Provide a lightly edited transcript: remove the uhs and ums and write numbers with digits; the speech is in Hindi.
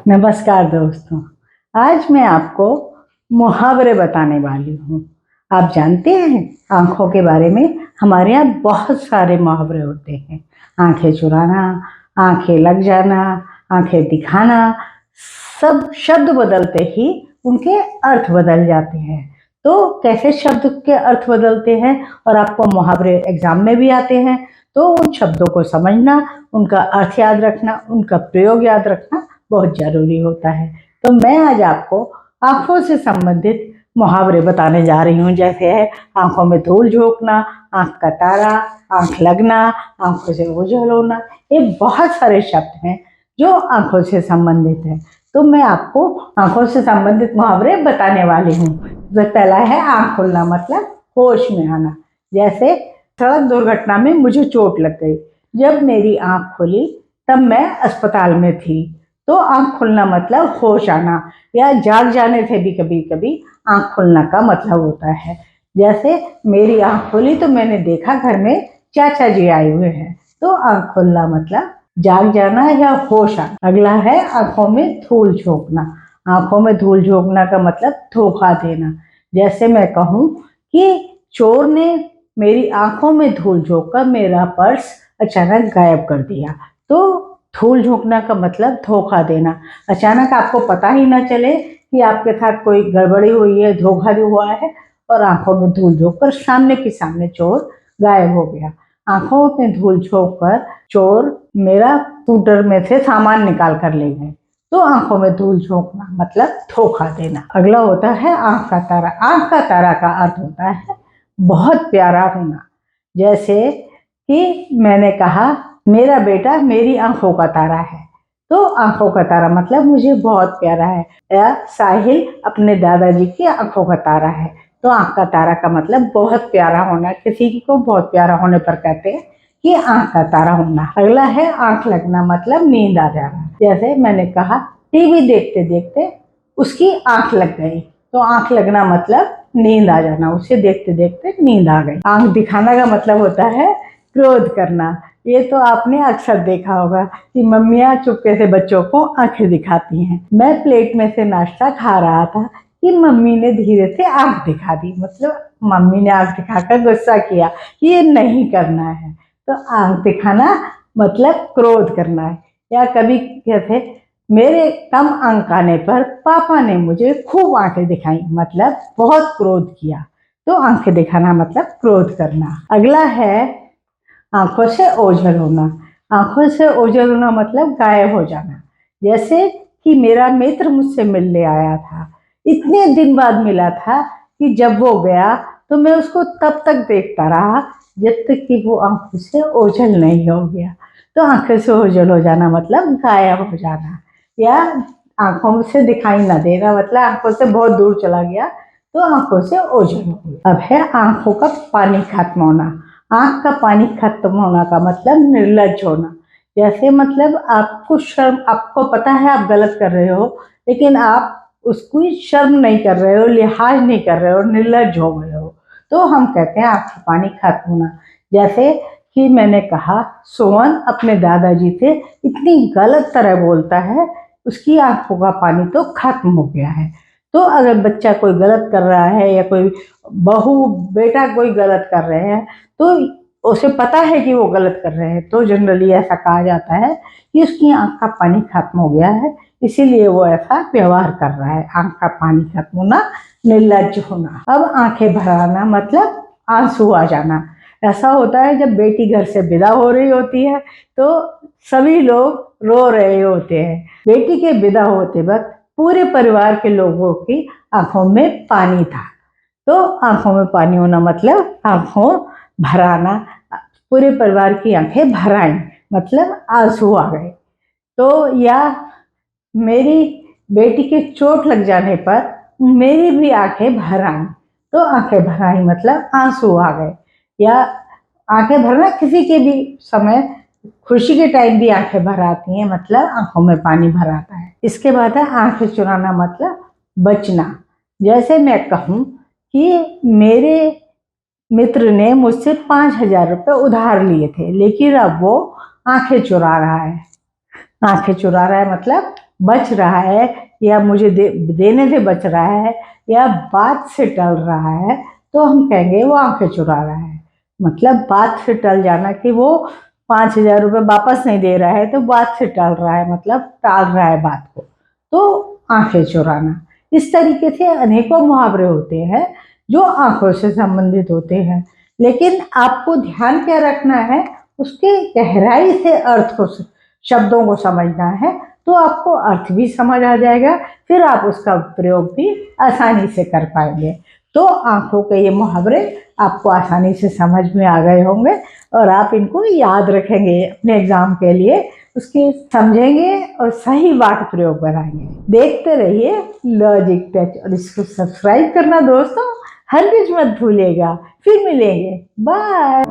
नमस्कार दोस्तों। आज मैं आपको मुहावरे बताने वाली हूँ। आप जानते हैं आँखों के बारे में हमारे यहाँ बहुत सारे मुहावरे होते हैं। आँखें चुराना, आँखें लग जाना, आँखें दिखाना, सब शब्द बदलते ही उनके अर्थ बदल जाते हैं। तो कैसे शब्द के अर्थ बदलते हैं और आपको मुहावरे एग्जाम में भी आते हैं, तो उन शब्दों को समझना, उनका अर्थ याद रखना, उनका प्रयोग याद रखना बहुत ज़रूरी होता है। तो मैं आज आपको आँखों से संबंधित मुहावरे बताने जा रही हूँ। जैसे है आँखों में धूल झोंकना, आँख का तारा, आँख लगना, आँखों से ओझल होना। ये बहुत सारे शब्द हैं जो आँखों से संबंधित है। तो मैं आपको आँखों से संबंधित मुहावरे बताने वाली हूँ। पहला है आँख खुलना, मतलब होश में आना। जैसे सड़क दुर्घटना में मुझे चोट लग गई, जब मेरी आँख खुली तब मैं अस्पताल में थी। तो आँख खुलना मतलब होश आना, या जाग जाने से भी कभी कभी आँख खुलना का मतलब होता है। जैसे मेरी आँख खुली तो मैंने देखा घर में चाचा जी आए हुए हैं। तो आँख खुलना मतलब जाग जाना या होश आना। अगला है आँखों में धूल झोंकना। आँखों में धूल झोंकना का मतलब धोखा देना। जैसे मैं कहूँ कि चोर ने मेरी आँखों में धूल झोंककर मेरा पर्स अचानक गायब कर दिया। तो धूल झोंकना का मतलब धोखा देना। अचानक आपको पता ही ना चले कि आपके साथ कोई गड़बड़ी हुई है, धोखा भी हुआ है, और आंखों में धूल झोंककर सामने के सामने चोर गायब हो गया। आंखों में धूल झोंककर चोर मेरा स्कूटर में से सामान निकाल कर ले गए। तो आंखों में धूल झोंकना मतलब धोखा देना। अगला होता है आंख का तारा। आंख का तारा का अर्थ होता है बहुत प्यारा होना। जैसे कि मैंने कहा मेरा बेटा मेरी आंखों का तारा है, तो आंखों का तारा मतलब मुझे बहुत प्यारा है। या साहिल अपने दादाजी की आंखों का तारा है। तो आंख का तारा का मतलब बहुत प्यारा होना। किसी को बहुत प्यारा होने पर कहते हैं कि आंख का तारा होना। अगला है आंख लगना, मतलब नींद आ जाना। जैसे मैंने कहा टीवी देखते देखते उसकी आंख लग गई। तो आंख लगना मतलब नींद आ जाना, उसे देखते देखते नींद आ गई। आंख दिखाना का मतलब होता है क्रोध करना। ये तो आपने अक्सर देखा होगा कि मम्मियाँ चुपके से बच्चों को आंखें दिखाती हैं। मैं प्लेट में से नाश्ता खा रहा था कि मम्मी ने धीरे से आंख दिखा दी, मतलब मम्मी ने आंख दिखाकर गुस्सा किया कि ये नहीं करना है। तो आंख दिखाना मतलब क्रोध करना है। या कभी कहते मेरे कम अंक आने पर पापा ने मुझे खूब आंखें दिखाई, मतलब बहुत क्रोध किया। तो आंखें दिखाना मतलब क्रोध करना। अगला है आंखों से ओझल होना। आंखों से ओझल होना मतलब गायब हो जाना। जैसे कि मेरा मित्र मुझसे मिलने आया था, इतने दिन बाद मिला था कि जब वो गया तो मैं उसको तब तक देखता रहा जब तक कि वो आंखों से ओझल नहीं हो गया। तो आंखों से ओझल हो जाना मतलब गायब हो जाना, या आंखों से दिखाई ना देना, मतलब आंखों से बहुत दूर चला गया तो आंखों से ओझल हो गया। अब है आंखों का पानी खत्म होना। आंख का पानी खत्म होना का मतलब निर्लज्ज होना। जैसे मतलब आपको शर्म, आपको पता है आप गलत कर रहे हो, लेकिन आप उसको शर्म नहीं कर रहे हो, लिहाज नहीं कर रहे हो, निर्लज्ज हो गए हो। तो हम कहते हैं आंख का पानी खत्म होना। जैसे कि मैंने कहा सोहन अपने दादाजी से इतनी गलत तरह बोलता है, उसकी आंखों का पानी तो खत्म हो गया है। तो अगर बच्चा कोई गलत कर रहा है या कोई बहू बेटा कोई गलत कर रहे हैं, तो उसे पता है कि वो गलत कर रहे हैं, तो जनरली ऐसा कहा जाता है कि उसकी आंख का पानी खत्म हो गया है, इसीलिए वो ऐसा व्यवहार कर रहा है। आंख का पानी खत्म होना, निर्लज्ज होना। अब आंखें भर आना मतलब आंसू आ जाना। ऐसा होता है जब बेटी घर से विदा हो रही होती है तो सभी लोग रो रहे होते हैं। बेटी के विदा होते वक्त पूरे परिवार के लोगों की आंखों में पानी था। तो आंखों में पानी होना मतलब आंखों भराना। पूरे परिवार की आंखें भर आई मतलब आंसू आ गए। तो या मेरी बेटी के चोट लग जाने पर मेरी भी आंखें भर आई। तो आंखें भर आई मतलब आंसू आ गए। या आंखें भरना किसी के भी समय, खुशी के टाइम भी आंखें भर आती हैं, मतलब आंखों में पानी भर आता है। इसके बाद है आंखें चुराना मतलब बचना। जैसे मैं कहूँ कि मेरे मित्र ने मुझसे 5,000 रुपये उधार लिए थे, लेकिन अब वो आंखें चुरा रहा है। आंखें चुरा रहा है मतलब बच रहा है या मुझे देने से बच रहा है या बात से टल रहा है तो हम कहेंगे वो आंखें चुरा रहा है। मतलब बात से टल जाना कि वो 5,000 रुपये वापस नहीं दे रहा है तो बात से टल रहा है, मतलब टाल रहा है बात को, तो आंखें चुराना। इस तरीके से अनेकों मुहावरे होते हैं जो आंखों से संबंधित होते हैं, लेकिन आपको ध्यान क्या रखना है, उसके गहराई से अर्थ को, शब्दों को समझना है, तो आपको अर्थ भी समझ आ जाएगा, फिर आप उसका प्रयोग भी आसानी से कर पाएंगे। तो आंखों के ये मुहावरे आपको आसानी से समझ में आ गए होंगे और आप इनको याद रखेंगे अपने एग्जाम के लिए, उसके समझेंगे और सही वाक्य प्रयोग बनाएंगे। देखते रहिए लॉजिक टच और इसको सब्सक्राइब करना दोस्तों हरगिज मत भूलिएगा। फिर मिलेंगे, बाय।